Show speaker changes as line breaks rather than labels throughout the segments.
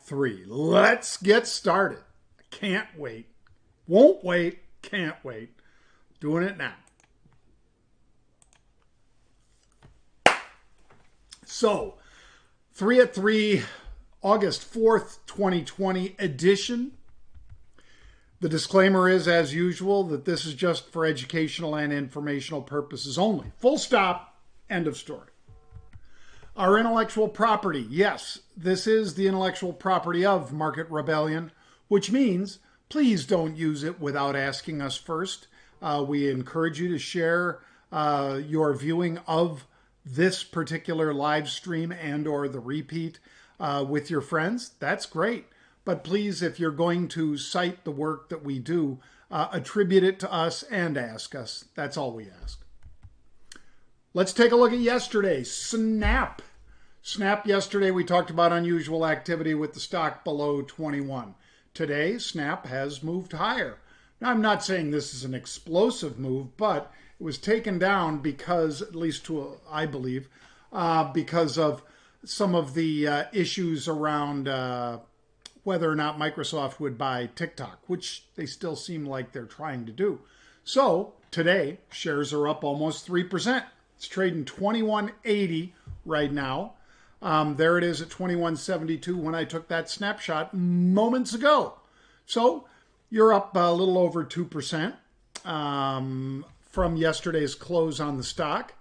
3. Let's get started. Can't wait. Won't wait. Can't wait. Doing it now. So, 3 at 3, August 4th, 2020 edition. The disclaimer is, as usual, that this is just for educational and informational purposes only. Full stop. End of story. Our intellectual property. Yes, this is the intellectual property of Market Rebellion, which means please don't use it without asking us first. We encourage you to share your viewing of this particular live stream and or the repeat with your friends. That's great. But please, if you're going to cite the work that we do, attribute it to us and ask us. That's all we ask. Let's take a look at yesterday. Snap. Snap yesterday, we talked about unusual activity with the stock below 21. Today, Snap has moved higher. Now, I'm not saying this is an explosive move, but it was taken down because, at least I believe, because of some of the issues around whether or not Microsoft would buy TikTok, which they still seem like they're trying to do. So today, shares are up almost 3%. It's trading 21.80 right now. There it is at 21.72 when I took that snapshot moments ago. So you're up a little over 2% from yesterday's close on the stock.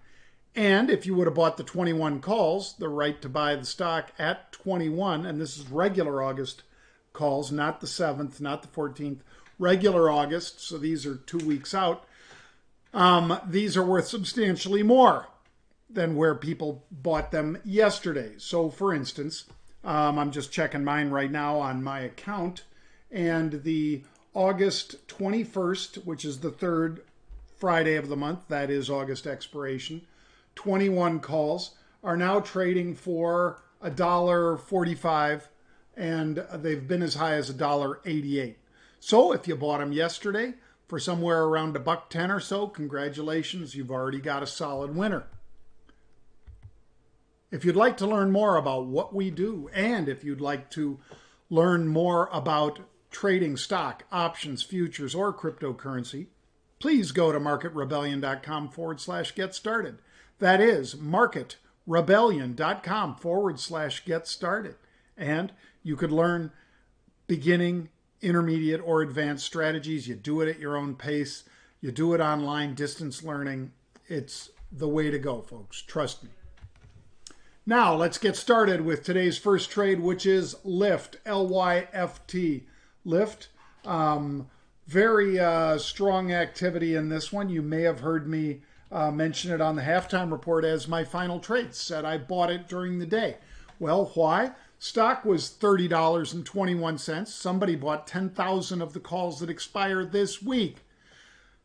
And if you would have bought the 21 calls, the right to buy the stock at 21, and this is regular August calls, not the 7th, not the 14th, regular August, so these are 2 weeks out. These are worth substantially more than where people bought them yesterday. So for instance, I'm just checking mine right now on my account, and the August 21st, which is the third Friday of the month, that is August expiration, 21 calls are now trading for $1.45, and they've been as high as $1.88. So if you bought them yesterday for somewhere around $1.10 or so, congratulations, you've already got a solid winner. If you'd like to learn more about what we do, and if you'd like to learn more about trading stock, options, futures, or cryptocurrency, please go to marketrebellion.com/get started. That is marketrebellion.com/get started. And you could learn beginning, intermediate, or advanced strategies. You do it at your own pace. You do it online, distance learning. It's the way to go, folks. Trust me. Now, let's get started with today's first trade, which is Lyft, L-Y-F-T. Lyft, very strong activity in this one. You may have heard me mention it on the halftime report as my final trade. Said I bought it during the day. Well, why? Stock was $30.21. Somebody bought 10,000 of the calls that expire this week.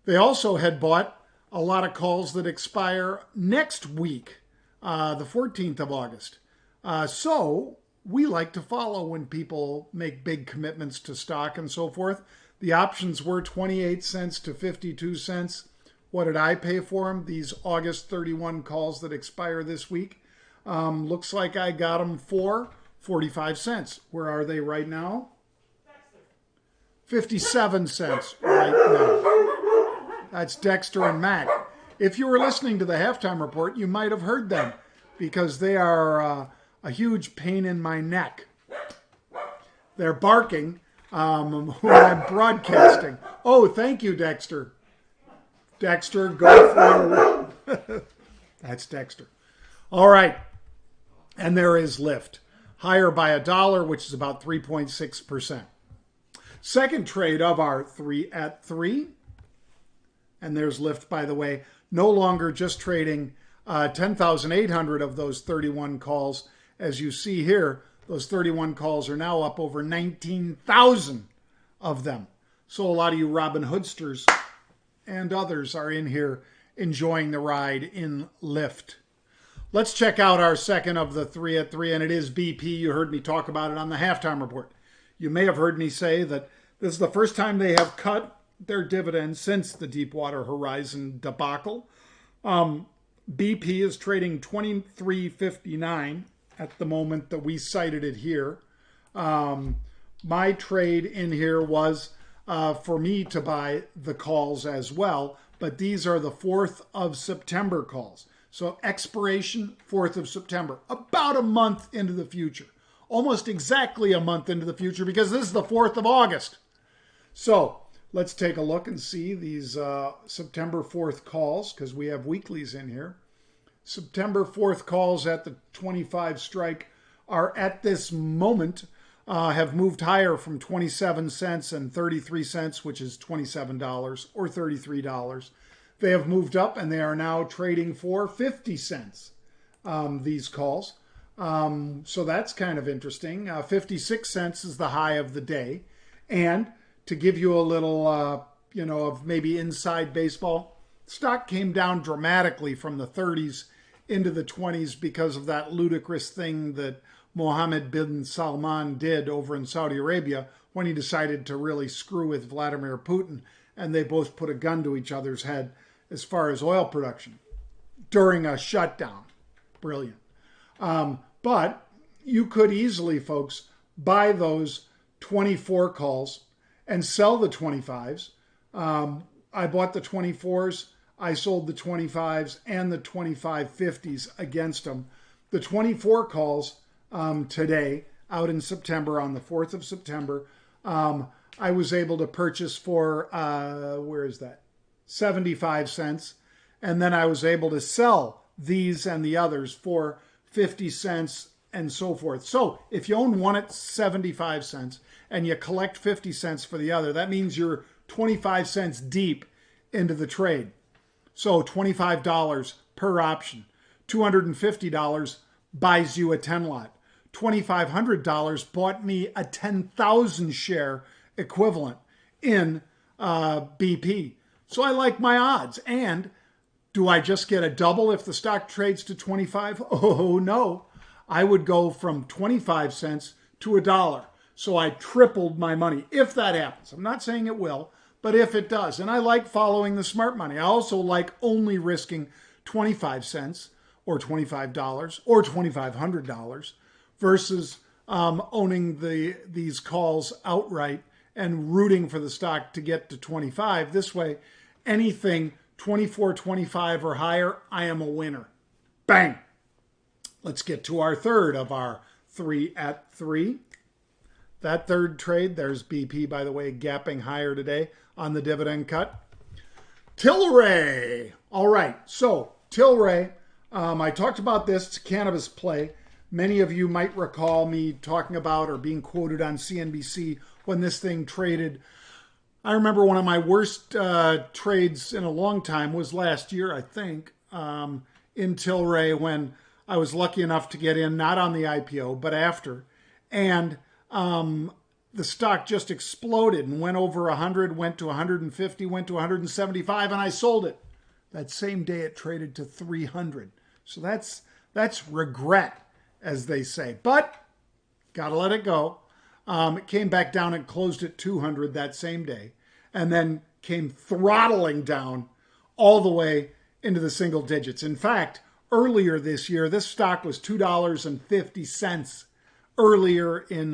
They also had bought a lot of calls that expire next week, the 14th of August. So we like to follow when people make big commitments to stock and so forth. The options were 28 cents to 52 cents. What did I pay for them? These August 31 calls that expire this week. Looks like I got them for 45 cents. Where are they right now? 57 cents right now. That's Dexter and Mac. If you were listening to the halftime report, you might have heard them because they are a huge pain in my neck. They're barking when I'm broadcasting. Oh, thank you, Dexter. Dexter, go for That's Dexter. All right. And there is Lyft. Higher by $1, which is about 3.6%. Second trade of our 3 at 3. And there's Lyft, by the way, no longer just trading 10,800 of those 31 calls. As you see here, those 31 calls are now up over 19,000 of them. So a lot of you Robin Hoodsters and others are in here enjoying the ride in Lyft. Let's check out our second of the 3 at 3, and it is BP. You heard me talk about it on the halftime report. You may have heard me say that this is the first time they have cut their dividends since the Deepwater Horizon debacle. BP is trading $23.59 at the moment that we cited it here. My trade in here was for me to buy the calls as well, but these are the 4th of September calls. So expiration 4th of September, about a month into the future, almost exactly a month into the future because this is the 4th of August. So let's take a look and see these September 4th calls because we have weeklies in here. September 4th calls at the 25 strike are at this moment have moved higher from 27 cents and 33 cents, which is $27 or $33. They have moved up and they are now trading for 50 cents, these calls. So that's kind of interesting. 56 cents is the high of the day. And to give you a little, of maybe inside baseball, stock came down dramatically from the 30s into the 20s because of that ludicrous thing that Mohammed bin Salman did over in Saudi Arabia when he decided to really screw with Vladimir Putin, and they both put a gun to each other's head as far as oil production during a shutdown. Brilliant. But you could easily, folks, buy those 24 calls and sell the 25s. I bought the 24s. I sold the 25s and the 25.50s against them. The 24 calls today, out in September, on the 4th of September, I was able to purchase for, 75 cents. And then I was able to sell these and the others for 50 cents and so forth. So if you own one at 75 cents and you collect 50 cents for the other, that means you're 25 cents deep into the trade. So $25 per option. $250 buys you a 10 lot. $2,500 bought me a 10,000 share equivalent in BP. So I like my odds. And do I just get a double if the stock trades to 25? Oh, no. I would go from 25 cents to $1. So I tripled my money if that happens. I'm not saying it will, but if it does. And I like following the smart money. I also like only risking 25 cents or $25 or $2,500 versus owning these calls outright and rooting for the stock to get to 25. This way, anything 24, 25 or higher, I am a winner. Bang. Let's get to our third of our 3 at 3. That third trade, there's BP, by the way, gapping higher today on the dividend cut. Tilray. All right, so Tilray, I talked about this. It's a cannabis play. Many of you might recall me talking about or being quoted on CNBC when this thing traded. I remember one of my worst trades in a long time was last year, I think, in Tilray when I was lucky enough to get in, not on the IPO, but after. And the stock just exploded and went over 100, went to 150, went to 175, and I sold it. That same day it traded to 300. So that's regret, as they say. But got to let it go. It came back down and closed at 200 that same day, and then came throttling down all the way into the single digits. In fact, earlier this year, this stock was $2.50 earlier in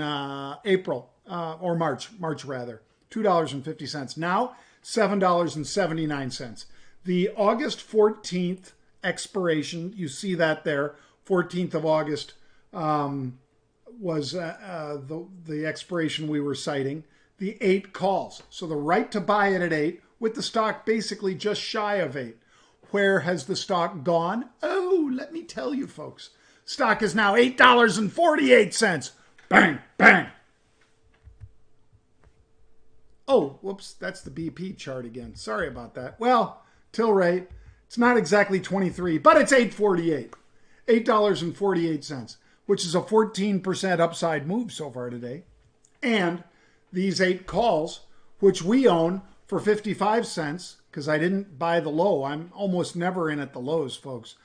April, or March rather, $2.50. Now, $7.79. The August 14th expiration, you see that there, 14th of August was the expiration we were citing. The 8 calls. So the right to buy it at 8 with the stock basically just shy of 8. Where has the stock gone? Oh, let me tell you, folks. Stock is now $8.48. Bang, bang. Oh, whoops, that's the BP chart again. Sorry about that. Well, Tilray, it's not exactly 23, but it's $8.48. $8.48, which is a 14% upside move so far today. And these 8 calls, which we own for 55 cents, because I didn't buy the low. I'm almost never in at the lows, folks.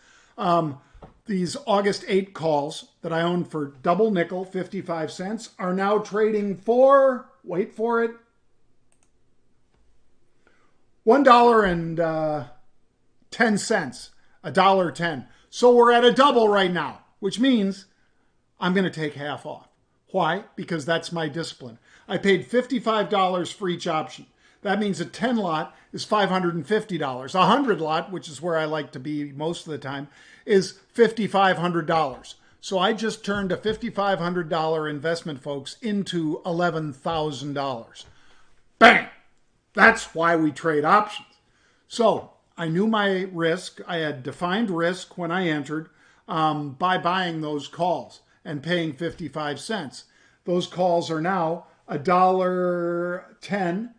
These August 8 calls that I own for double nickel, 55 cents, are now trading for, wait for it, $1.10, $1.10. So we're at a double right now, which means I'm going to take half off. Why? Because that's my discipline. I paid $55 for each option. That means a 10 lot is $550. A 100 lot, which is where I like to be most of the time, is $5,500. So I just turned a $5,500 investment, folks, into $11,000. Bang! That's why we trade options. So I knew my risk. I had defined risk when I entered by buying those calls and paying 55 cents. Those calls are now $1.10,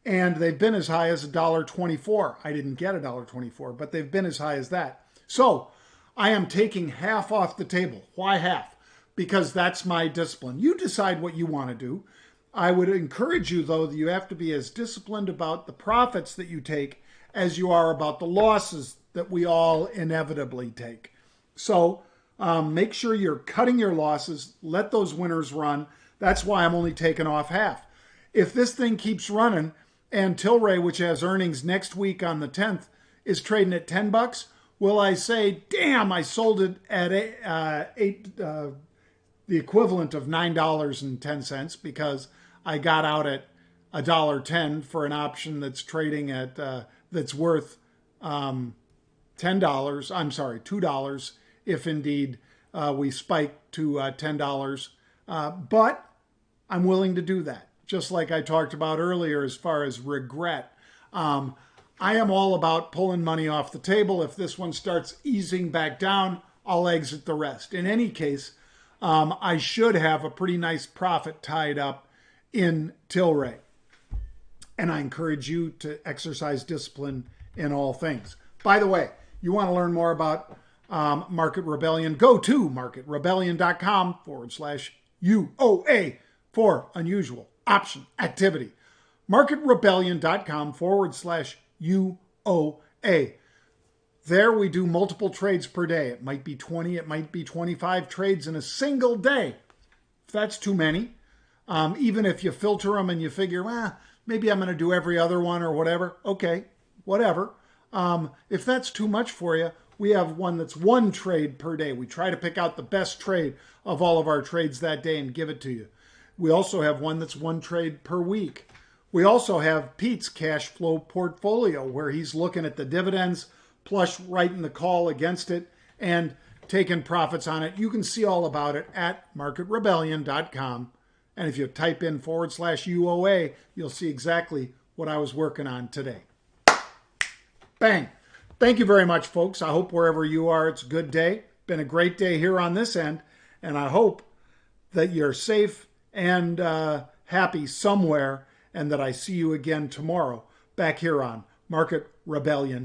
and they've been as high as $1.24. I didn't get $1.24, but they've been as high as that. So I am taking half off the table. Why half? Because that's my discipline. You decide what you want to do. I would encourage you, though, that you have to be as disciplined about the profits that you take as you are about the losses that we all inevitably take. So make sure you're cutting your losses. Let those winners run. That's why I'm only taking off half. If this thing keeps running and Tilray, which has earnings next week on the 10th, is trading at $10, will I say, damn, I sold it at the equivalent of $9.10 because I got out at $1.10 for an option that's trading at that's worth $10. I'm sorry, $2 if indeed we spike to $10. But I'm willing to do that. Just like I talked about earlier as far as regret. I am all about pulling money off the table. If this one starts easing back down, I'll exit the rest. In any case, I should have a pretty nice profit tied up in Tilray. And I encourage you to exercise discipline in all things. By the way, you want to learn more about Market Rebellion, go to marketrebellion.com/UOA for unusual option activity. marketrebellion.com/UOA. There we do multiple trades per day. It might be 20, it might be 25 trades in a single day. If that's too many, even if you filter them and you figure, maybe I'm going to do every other one or whatever. Okay, whatever. If that's too much for you, we have one that's one trade per day. We try to pick out the best trade of all of our trades that day and give it to you. We also have one that's one trade per week. We also have Pete's cash flow portfolio where he's looking at the dividends, plus writing the call against it and taking profits on it. You can see all about it at marketrebellion.com. And if you type in /UOA, you'll see exactly what I was working on today. Bang. Thank you very much, folks. I hope wherever you are, it's a good day. Been a great day here on this end. And I hope that you're safe and happy somewhere and that I see you again tomorrow back here on Market Rebellion